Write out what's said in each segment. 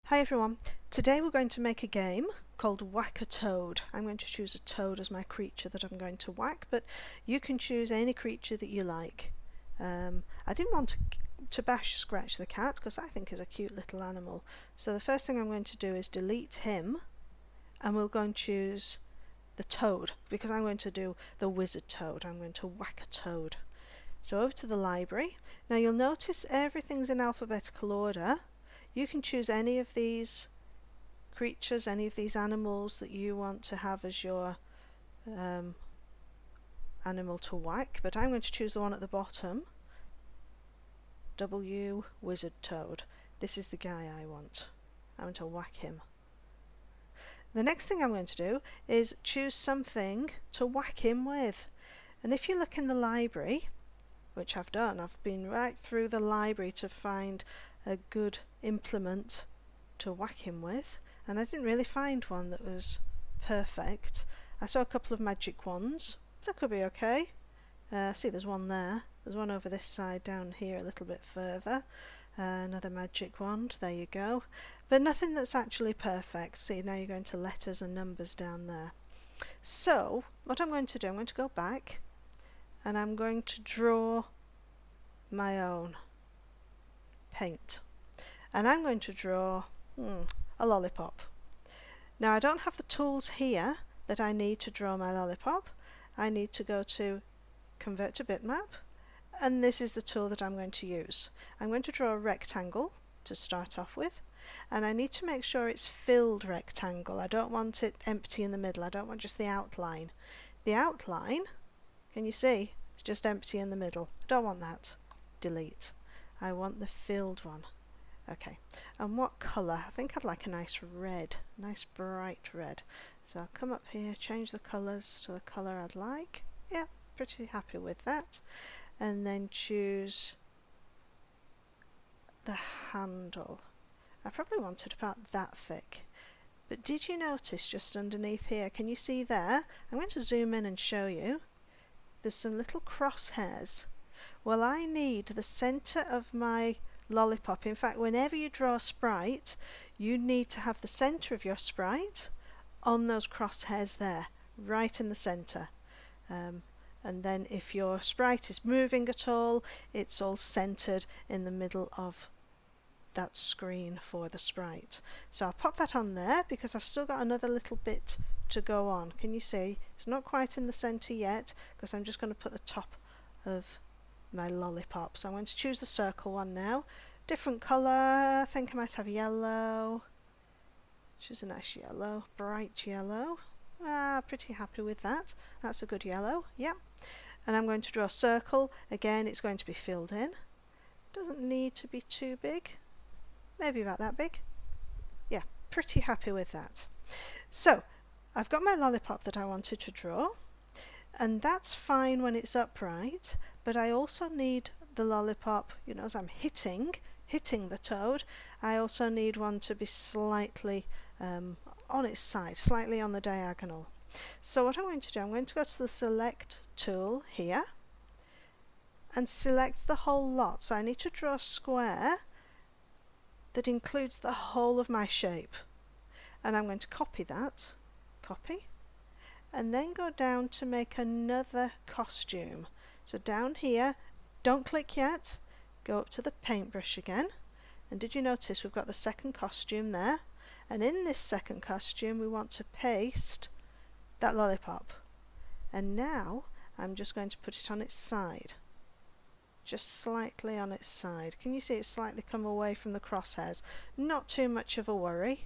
Hi everyone, today we're going to make a game called Whack a Toad. I'm going to choose a toad as my creature that I'm going to whack, but you can choose any creature that you like. I didn't want to bash Scratch the cat because I think he's a cute little animal. So the first thing I'm going to do is delete him and we'll go and choose the toad because I'm going to do the wizard toad. I'm going to whack a toad. So over to the library. Now you'll notice everything's in alphabetical order. You can choose any of these creatures, any of these animals that you want to have as your animal to whack, but I'm going to choose the one at the bottom, W, Wizard Toad. This is the guy I want. I'm going to whack him. The next thing I'm going to do is choose something to whack him with. And if you look in the library, which I've done, I've been right through the library to find a good implement to whack him with, and I didn't really find one that was perfect. I saw a couple of magic wands. That could be okay. See, there's one there. There's one over this side down here a little bit further. Another magic wand. There you go. But nothing that's actually perfect. See, now you're going to letters and numbers down there. So what I'm going to do, I'm going to go back and I'm going to draw my own paint, and I'm going to draw a lollipop. Now I don't have the tools here that I need to draw my lollipop. I need to go to convert to bitmap, and this is the tool that I'm going to use. I'm going to draw a rectangle to start off with, and I need to make sure it's filled rectangle. I don't want it empty in the middle. I don't want just the outline. The outline, can you see, it's just empty in the middle. I don't want that. Delete. I want the filled one. Okay, and what colour? I think I'd like a nice red, nice bright red. So I'll come up here, change the colours to the colour I'd like. Yeah, pretty happy with that. And then choose the handle. I probably want it about that thick. But did you notice just underneath here, can you see there? I'm going to zoom in and show you. There's some little crosshairs. Well, I need the centre of my lollipop. In fact, whenever you draw a sprite, you need to have the centre of your sprite on those crosshairs there, right in the centre. And then if your sprite is moving at all, it's all centred in the middle of that screen for the sprite. So I'll pop that on there because I've still got another little bit to go on. Can you see? It's not quite in the centre yet because I'm just going to put the top of my lollipop. So I'm going to choose the circle one now. Different colour. I think I might have yellow. Choose a nice yellow, bright yellow. Pretty happy with that. That's a good yellow. Yeah. And I'm going to draw a circle. Again, it's going to be filled in. Doesn't need to be too big. Maybe about that big. Yeah, pretty happy with that. So I've got my lollipop that I wanted to draw, and that's fine when it's upright, but I also need the lollipop, you know, as I'm hitting the toad, I also need one to be slightly on its side, slightly on the diagonal. So what I'm going to do, I'm going to go to the select tool here and select the whole lot. So I need to draw a square that includes the whole of my shape, and I'm going to copy that, copy, and then go down to make another costume. So down here, don't click yet, go up to the paintbrush again, and did you notice we've got the second costume there, and in this second costume we want to paste that lollipop, and now I'm just going to put it on its side, just slightly on its side. Can you see it's slightly come away from the crosshairs? Not too much of a worry,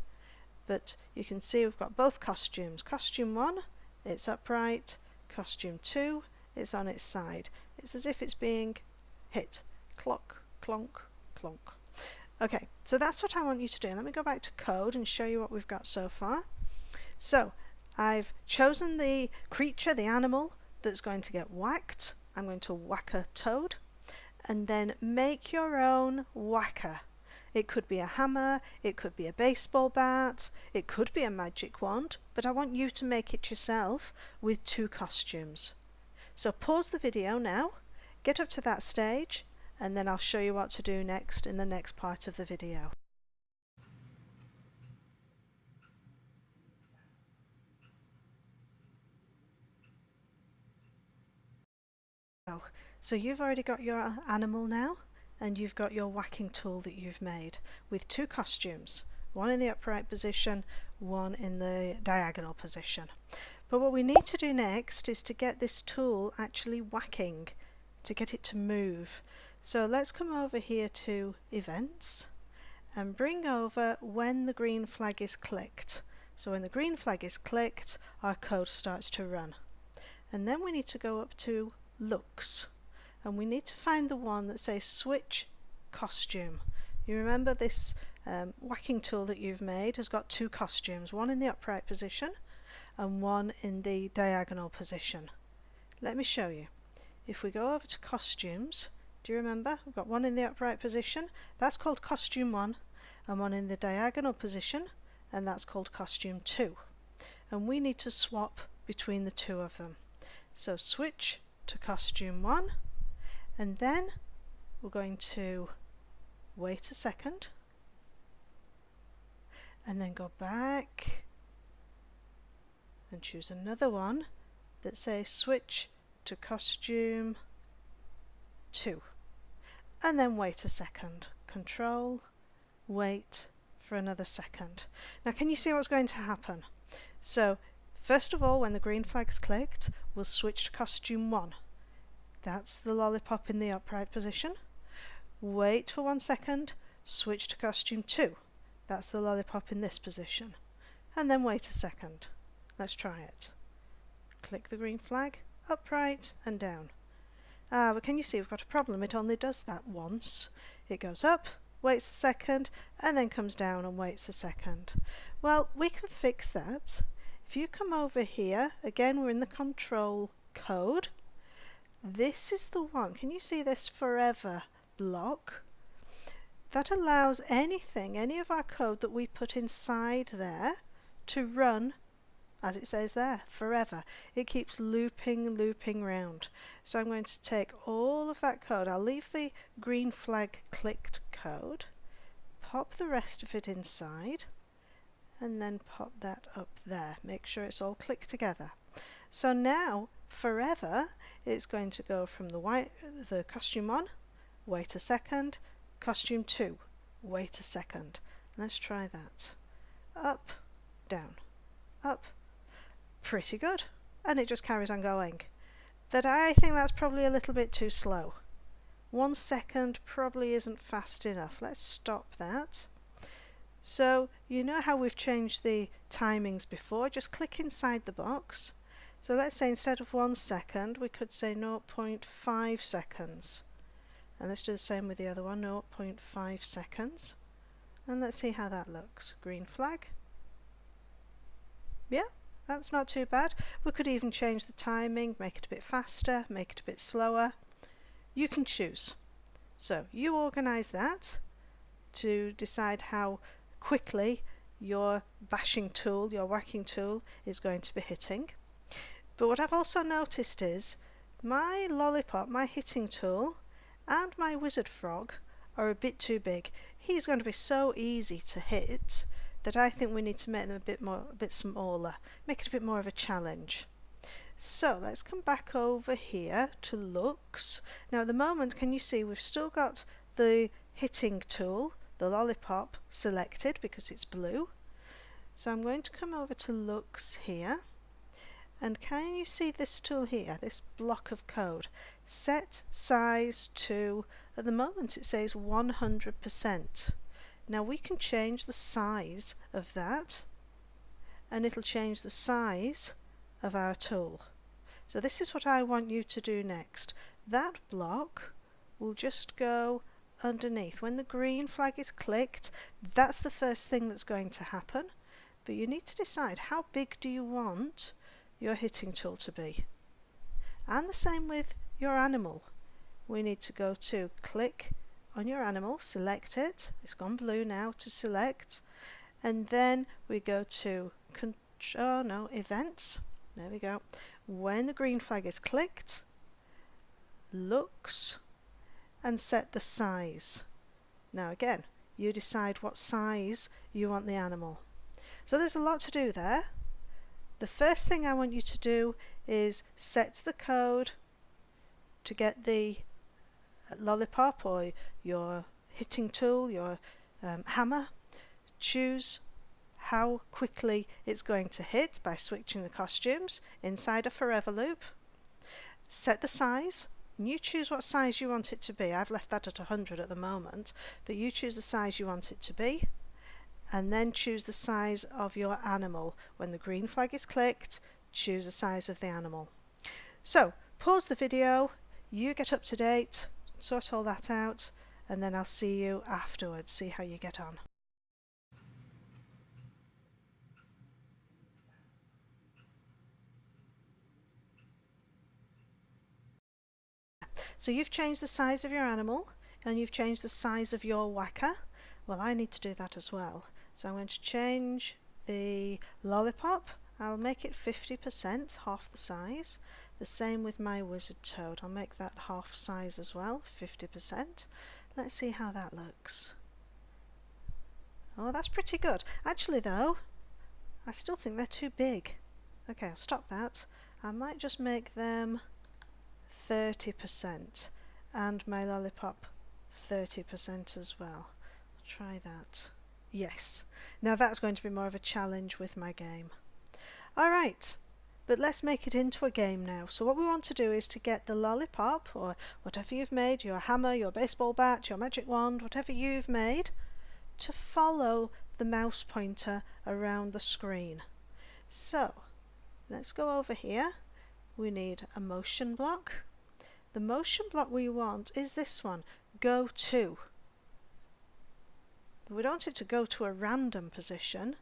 but you can see we've got both costumes. Costume 1, it's upright. Costume 2, it's on its side. It's as if it's being hit. Clonk, clonk, clonk. Okay, so that's what I want you to do. Let me go back to code and show you what we've got so far. So I've chosen the creature, the animal that's going to get whacked. I'm going to whack a toad, and then make your own whacker. It could be a hammer, it could be a baseball bat, it could be a magic wand, but I want you to make it yourself with 2 costumes. So pause the video now, get up to that stage, and then I'll show you what to do next in the next part of the video. So you've already got your animal now, and you've got your whacking tool that you've made with two costumes, one in the upright position, one in the diagonal position. But what we need to do next is to get this tool actually whacking, to get it to move. So let's come over here to Events and bring over when the green flag is clicked. So when the green flag is clicked, our code starts to run. And then we need to go up to Looks, and we need to find the one that says Switch Costume. You remember this whacking tool that you've made has got two costumes, one in the upright position and one in the diagonal position. Let me show you. If we go over to Costumes, do you remember? We've got one in the upright position, that's called Costume 1, and one in the diagonal position, and that's called Costume 2. And we need to swap between the two of them. So switch to Costume 1, and then we're going to wait a second, and then go back and choose another one that says Switch to Costume 2, and then wait a second. Control, wait for another second. Now can you see what's going to happen? So first of all, when the green flag's clicked, we'll switch to Costume 1. That's the lollipop in the upright position. Wait for 1 second, switch to Costume 2. That's the lollipop in this position. And then wait a second. Let's try it. Click the green flag, upright and down. But can you see we've got a problem? It only does that once. It goes up, waits a second, and then comes down and waits a second. Well, we can fix that. If you come over here, again we're in the control code. This is the one, can you see this forever block? That allows anything, any of our code that we put inside there to run, as it says there, forever. It keeps looping round. So I'm going to take all of that code, I'll leave the green flag clicked code, pop the rest of it inside, and then pop that up there. Make sure it's all clicked together. So now, forever, it's going to go from the Costume 1, wait a second, Costume 2, wait a second. Let's try that. Up, down, up. Pretty good. And it just carries on going. But I think that's probably a little bit too slow. 1 second probably isn't fast enough. Let's stop that. So you know how we've changed the timings before? Just click inside the box. So let's say instead of 1 second, we could say 0.5 seconds. And let's do the same with the other one, 0.5 seconds. And let's see how that looks. Green flag. Yeah, that's not too bad. We could even change the timing, make it a bit faster, make it a bit slower. You can choose. So you organise that to decide how quickly your bashing tool, your whacking tool, is going to be hitting. But what I've also noticed is my lollipop, my hitting tool, and my wizard frog are a bit too big. He's going to be so easy to hit that I think we need to make them a bit smaller, make it a bit more of a challenge. So let's come back over here to Looks. Now at the moment, can you see we've still got the hitting tool, the lollipop, selected because it's blue. So I'm going to come over to Looks here. And can you see this tool here, this block of code? Set size to, at the moment it says 100%. Now we can change the size of that, and it'll change the size of our tool. So this is what I want you to do next. That block will just go underneath. When the green flag is clicked, that's the first thing that's going to happen. But you need to decide how big do you want your hitting tool to be. And the same with your animal. We need to go to click on your animal, select it, it's gone blue now to select, and then we go to Events, there we go. When the green flag is clicked, Looks, and set the size. Now again, you decide what size you want the animal. So there's a lot to do there. The first thing I want you to do is set the code to get the lollipop or your hitting tool, your hammer, choose how quickly it's going to hit by switching the costumes inside a forever loop. Set the size, and you choose what size you want it to be. I've left that at 100 at the moment, but you choose the size you want it to be, and then choose the size of your animal. When the green flag is clicked, choose the size of the animal. So pause the video, you get up to date, sort all that out, and then I'll see you afterwards, see how you get on. So you've changed the size of your animal and you've changed the size of your whacker. Well, I need to do that as well. So I'm going to change the lollipop. I'll make it 50%, half the size. The same with my wizard toad. I'll make that half size as well, 50%. Let's see how that looks. Oh, that's pretty good. Actually though, I still think they're too big. Okay, I'll stop that. I might just make them 30% and my lollipop 30% as well. I'll try that. Yes, now that's going to be more of a challenge with my game. Alright, but let's make it into a game now. So what we want to do is to get the lollipop, or whatever you've made, your hammer, your baseball bat, your magic wand, whatever you've made, to follow the mouse pointer around the screen. So let's go over here. We need a motion block. The motion block we want is this one, go to. We don't want it to go to a random position.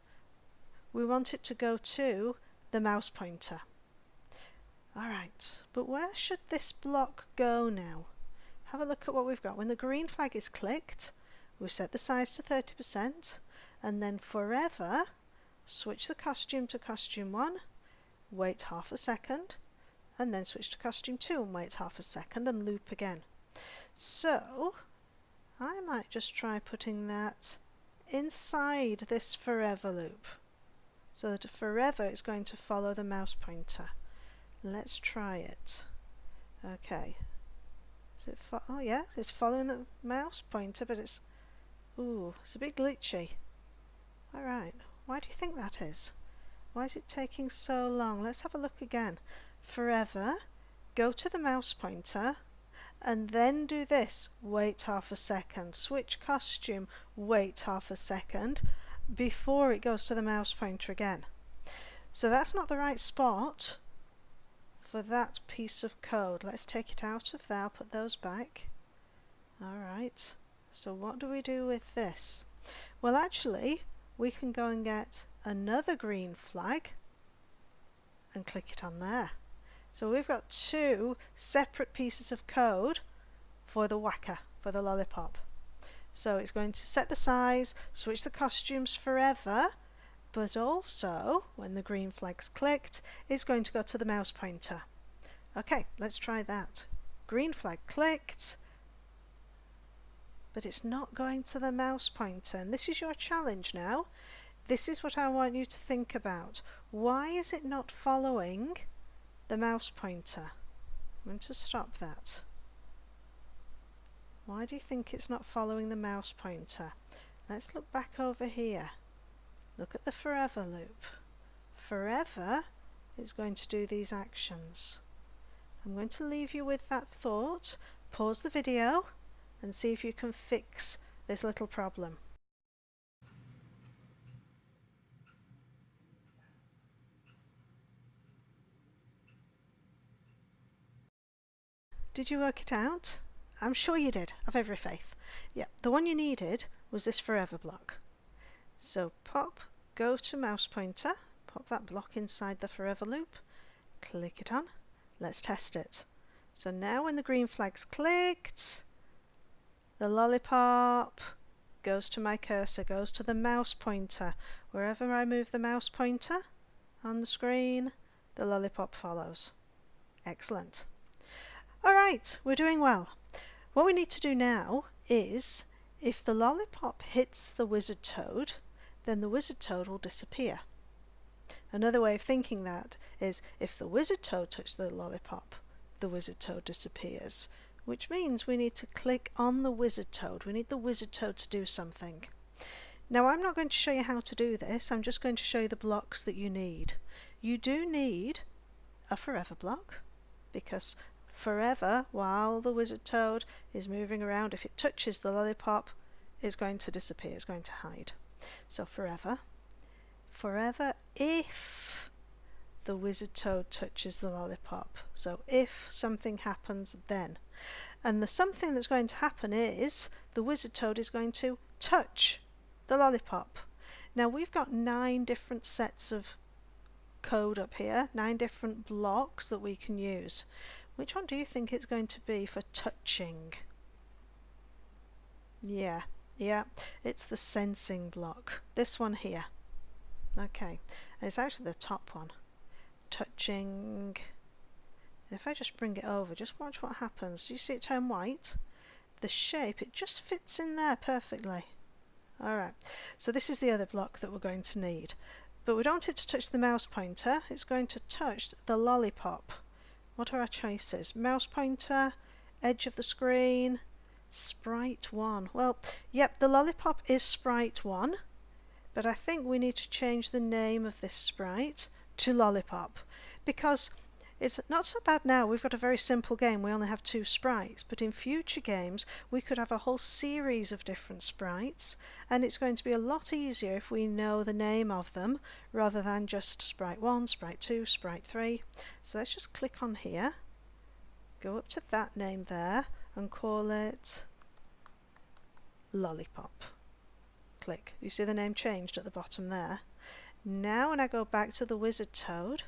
We want it to go to the mouse pointer. Alright, but where should this block go now? Have a look at what we've got. When the green flag is clicked, we set the size to 30%, and then forever switch the costume to costume 1, wait half a second, and then switch to costume 2 and wait half a second and loop again. So I might just try putting that inside this forever loop, so that forever is going to follow the mouse pointer. Let's try it. Okay, is it oh yeah, it's following the mouse pointer, but it's a bit glitchy. Alright, why do you think that is? Why is it taking so long? Let's have a look again. Forever, go to the mouse pointer and then do this, wait half a second, switch costume, wait half a second before it goes to the mouse pointer again. So that's not the right spot for that piece of code. Let's take it out of there, put those back. Alright, so what do we do with this? Well, actually we can go and get another green flag and click it on there. So we've got two separate pieces of code for the whacker, for the lollipop. So it's going to set the size, switch the costumes forever, but also when the green flag's clicked, it's going to go to the mouse pointer. Okay, let's try that. Green flag clicked, but it's not going to the mouse pointer. And this is your challenge now. This is what I want you to think about. Why is it not following the mouse pointer? I'm going to stop that. Why do you think it's not following the mouse pointer? Let's look back over here. Look at the forever loop. Forever is going to do these actions. I'm going to leave you with that thought. Pause the video and see if you can fix this little problem. Did you work it out? I'm sure you did, I've every faith. Yeah, the one you needed was this forever block. So go to mouse pointer, pop that block inside the forever loop, click it on, let's test it. So now when the green flag's clicked, the lollipop goes to my cursor, goes to the mouse pointer. Wherever I move the mouse pointer on the screen, the lollipop follows. Excellent. Alright, we're doing well. What we need to do now is, if the lollipop hits the wizard toad, then the wizard toad will disappear. Another way of thinking that is, if the wizard toad touches the lollipop, the wizard toad disappears, which means we need to click on the wizard toad. We need the wizard toad to do something. Now I'm not going to show you how to do this, I'm just going to show you the blocks that you need. You do need a forever block, because forever, while the wizard toad is moving around, if it touches the lollipop, it's going to disappear, it's going to hide. So forever. Forever if the wizard toad touches the lollipop. So if something happens, then. And the something that's going to happen is the wizard toad is going to touch the lollipop. Now we've got 9 different sets of code up here, 9 different blocks that we can use. Which one do you think it's going to be for touching? Yeah, it's the sensing block. This one here. Okay, and it's actually the top one. Touching. And if I just bring it over, just watch what happens. Do you see it turn white? The shape, it just fits in there perfectly. Alright, so this is the other block that we're going to need. But we don't want it to touch the mouse pointer, it's going to touch the lollipop. What are our choices? Mouse pointer, edge of the screen, sprite 1. Well, yep, the lollipop is sprite 1, but I think we need to change the name of this sprite to lollipop, because it's not so bad now. We've got a very simple game, we only have 2 sprites, but in future games we could have a whole series of different sprites, and it's going to be a lot easier if we know the name of them rather than just sprite 1, sprite 2, sprite 3. So let's just click on here, go up to that name there and call it lollipop. Click. You see the name changed at the bottom there. Now when I go back to the wizard toad,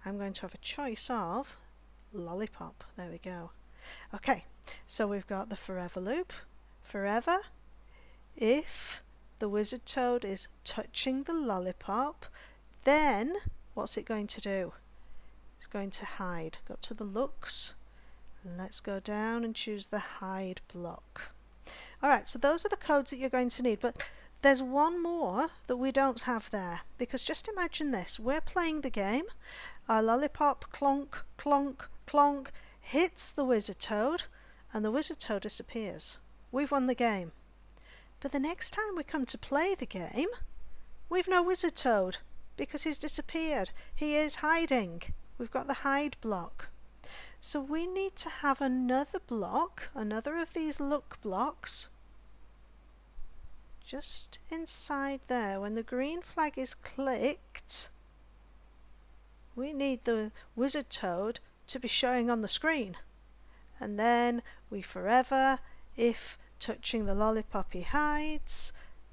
I'm going to have a choice of lollipop. There we go. Okay, so we've got the forever loop. Forever, if the wizard toad is touching the lollipop, then what's it going to do? It's going to hide. Go up to the looks, and let's go down and choose the hide block. Alright, so those are the codes that you're going to need, but there's one more that we don't have there, because just imagine this, we're playing the game, our lollipop clonk, clonk, clonk hits the wizard toad, and the wizard toad disappears. We've won the game. But the next time we come to play the game, we've no wizard toad, because he's disappeared. He is hiding. We've got the hide block. So we need to have another block, another of these look blocks, just inside there. When the green flag is clicked, we need the wizard toad to be showing on the screen. And then we forever, if touching the lollipop he hides,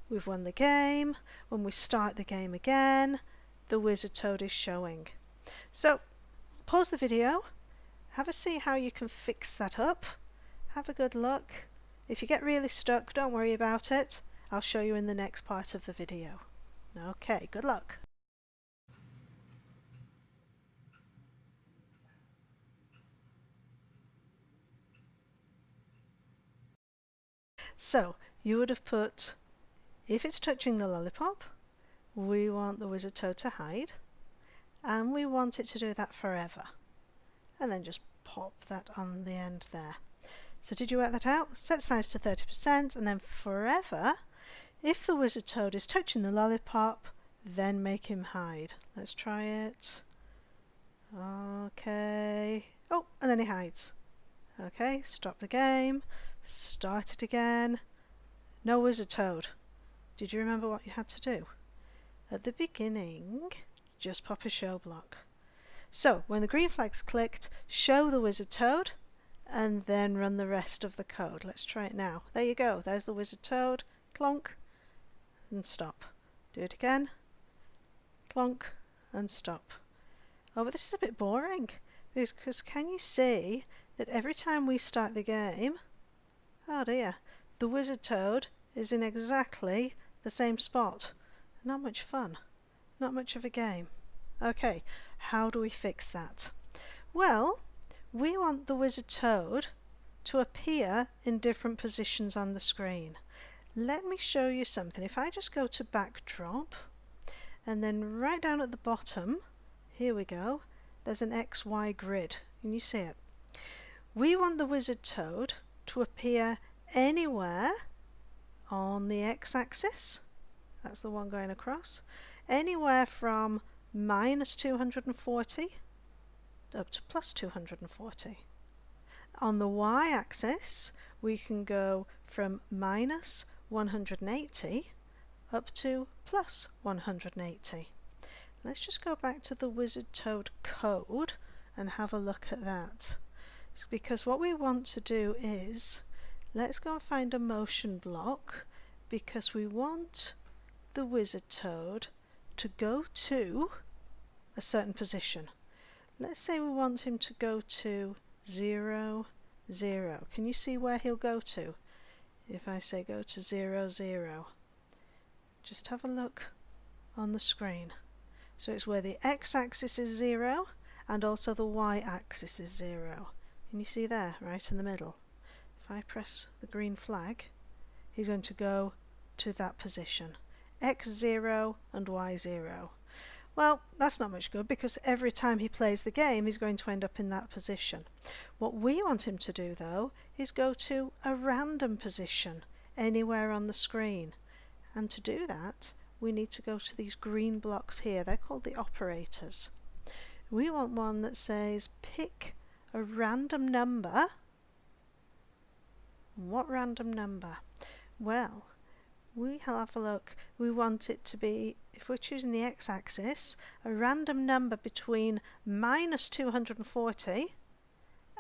we've won the game. When we start the game again, the wizard toad is showing. So pause the video, have a see how you can fix that up, have a good look. If you get really stuck, don't worry about it. I'll show you in the next part of the video. Okay, good luck. So you would have put, if it's touching the lollipop, we want the wizard toad to hide, and we want it to do that forever. And then just pop that on the end there. So did you work that out? Set size to 30%, and then forever, if the wizard toad is touching the lollipop, then make him hide. Let's try it. Okay. Oh, and then he hides. Okay, stop the game. Start it again. No wizard toad. Did you remember what you had to do? At the beginning, just pop a show block. So when the green flag's clicked, show the wizard toad, and then run the rest of the code. Let's try it now. There you go. There's the wizard toad. Clonk and stop. Do it again. Clonk and stop. Oh, but this is a bit boring, because can you see that every time we start the game, oh dear, the wizard toad is in exactly the same spot. Not much fun. Not much of a game. Okay, how do we fix that? Well, we want the wizard toad to appear in different positions on the screen. Let me show you something. If I just go to backdrop, and then right down at the bottom, here we go, there's an XY grid. Can you see it? We want the wizard toad to appear anywhere on the x-axis. That's the one going across. Anywhere from minus 240 up to plus 240. On the y-axis, we can go from minus 180 up to plus 180. Let's just go back to the wizard toad code and have a look at that. It's because what we want to do is, let's go and find a motion block, because we want the wizard toad to go to a certain position. Let's say we want him to go to 0, 0. Can you see where he'll go to? If I say go to 0, 0. Just have a look on the screen. So it's where the x-axis is 0 and also the y-axis is 0. Can you see there, right in the middle? If I press the green flag, he's going to go to that position. x0 and y0. Well, that's not much good, because every time he plays the game he's going to end up in that position. What we want him to do though is go to a random position anywhere on the screen, and to do that we need to go to these green blocks here. They're called the operators. We want one that says pick a random number. What random number? Well, we have a look. We want it to be, if we're choosing the x-axis, a random number between minus 240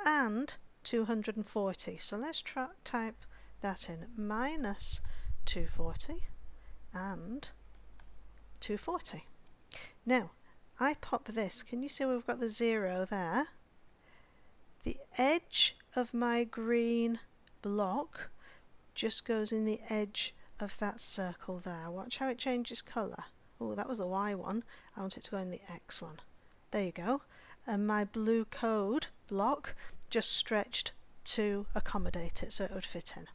and 240. So let's type that in, minus 240 and 240. Now, I pop this. Can you see we've got the 0 there? The edge of my green block just goes in the edge of that circle there. Watch how it changes colour. Oh, that was the Y one. I want it to go in the X one. There you go. And my blue code block just stretched to accommodate it so it would fit in.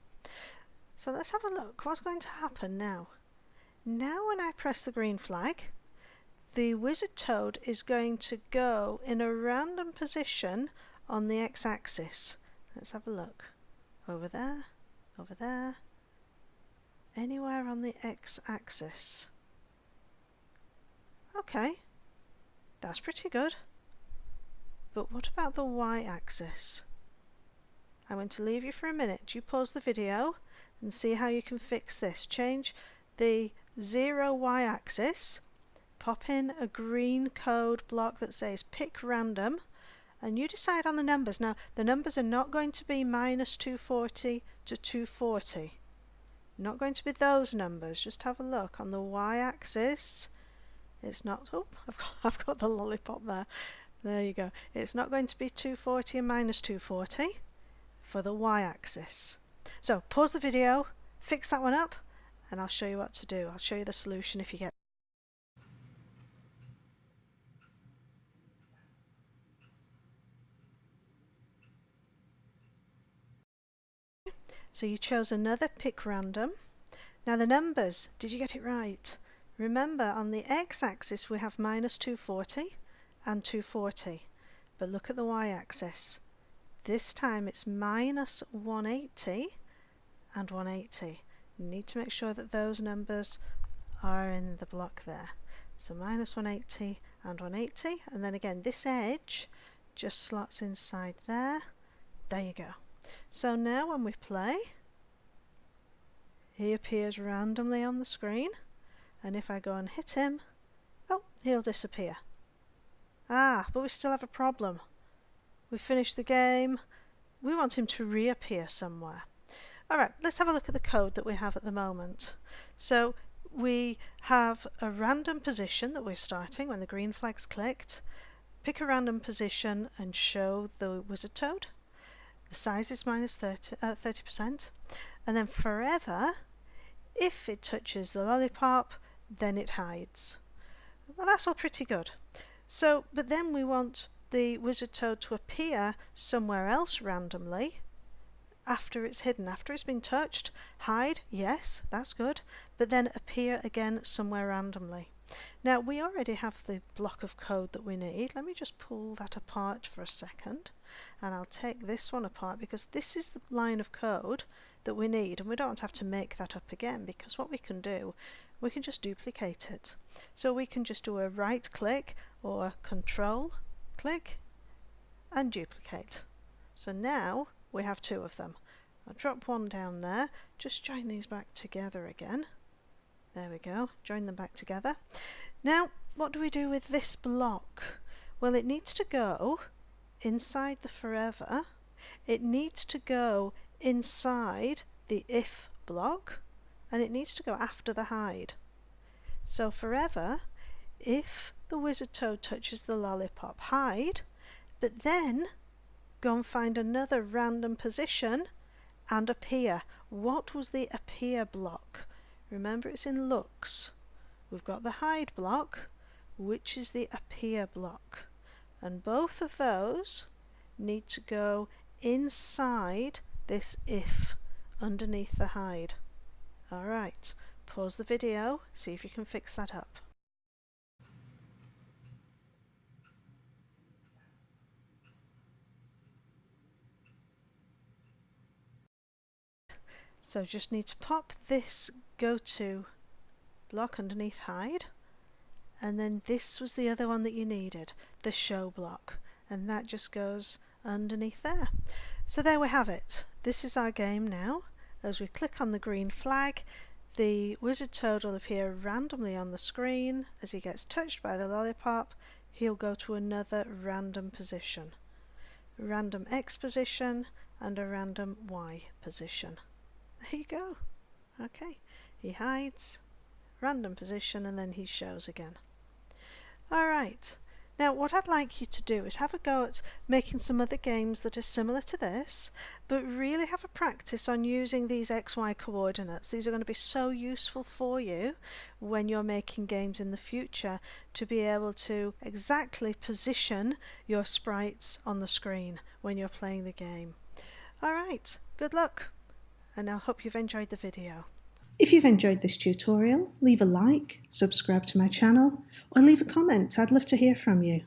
So let's have a look. What's going to happen now? Now when I press the green flag, the wizard toad is going to go in a random position on the x-axis. Let's have a look. Over there, over there, anywhere on the x-axis. Okay, that's pretty good. But what about the y-axis? I'm going to leave you for a minute. You pause the video and see how you can fix this. Change the 0 y-axis, pop in a green code block that says pick random, and you decide on the numbers. Now, the numbers are not going to be minus 240 to 240. Not going to be those numbers. Just have a look on the y-axis. It's not, oh, I've got the lollipop there. There you go. It's not going to be 240 and minus 240 for the y-axis. So pause the video, fix that one up, and I'll show you what to do. I'll show you the solution if you get. So you chose another pick random. Now the numbers, did you get it right? Remember, on the x-axis we have minus 240 and 240, but look at the y-axis. This time it's minus 180 and 180. You need to make sure that those numbers are in the block there. So minus 180 and 180, and then again this edge just slots inside there. There you go. So now when we play, he appears randomly on the screen, and if I go and hit him, oh, he'll disappear. Ah, but we still have a problem. We finished the game. We want him to reappear somewhere. Alright, let's have a look at the code that we have at the moment. So we have a random position that we're starting when the green flag's clicked. Pick a random position and show the wizard toad. The size is minus 30%, and then forever, if it touches the lollipop, then it hides. Well, that's all pretty good. So, but then we want the wizard toad to appear somewhere else randomly after it's hidden. After it's been touched, hide, yes, that's good, but then appear again somewhere randomly. Now we already have the block of code that we need. Let me just pull that apart for a second, and I'll take this one apart because this is the line of code that we need, and we don't have to make that up again, because what we can do, we can just duplicate it. So we can just do a right click or control click and duplicate. So now we have two of them. I'll drop one down there, just join these back together again. There we go, join them back together. Now what do we do with this block? Well, it needs to go inside the forever, it needs to go inside the if block, and it needs to go after the hide. So forever, if the wizard toad touches the lollipop, hide, but then go and find another random position and appear. What was the appear block? Remember, it's in looks. We've got the hide block, which is the appear block, and both of those need to go inside this if, underneath the hide. Alright, pause the video, see if you can fix that up. So just need to pop this go to block underneath hide, and then this was the other one that you needed, the show block, and that just goes underneath there. So there we have it. This is our game now. As we click on the green flag, the wizard toad will appear randomly on the screen. As he gets touched by the lollipop, he'll go to another random position, a random X position and a random Y position. There you go. Okay, he hides, random position, and then he shows again. Alright, now what I'd like you to do is have a go at making some other games that are similar to this, but really have a practice on using these XY coordinates. These are going to be so useful for you when you're making games in the future, to be able to exactly position your sprites on the screen when you're playing the game. Alright, good luck, and I hope you've enjoyed the video. If you've enjoyed this tutorial, leave a like, subscribe to my channel, or leave a comment. I'd love to hear from you.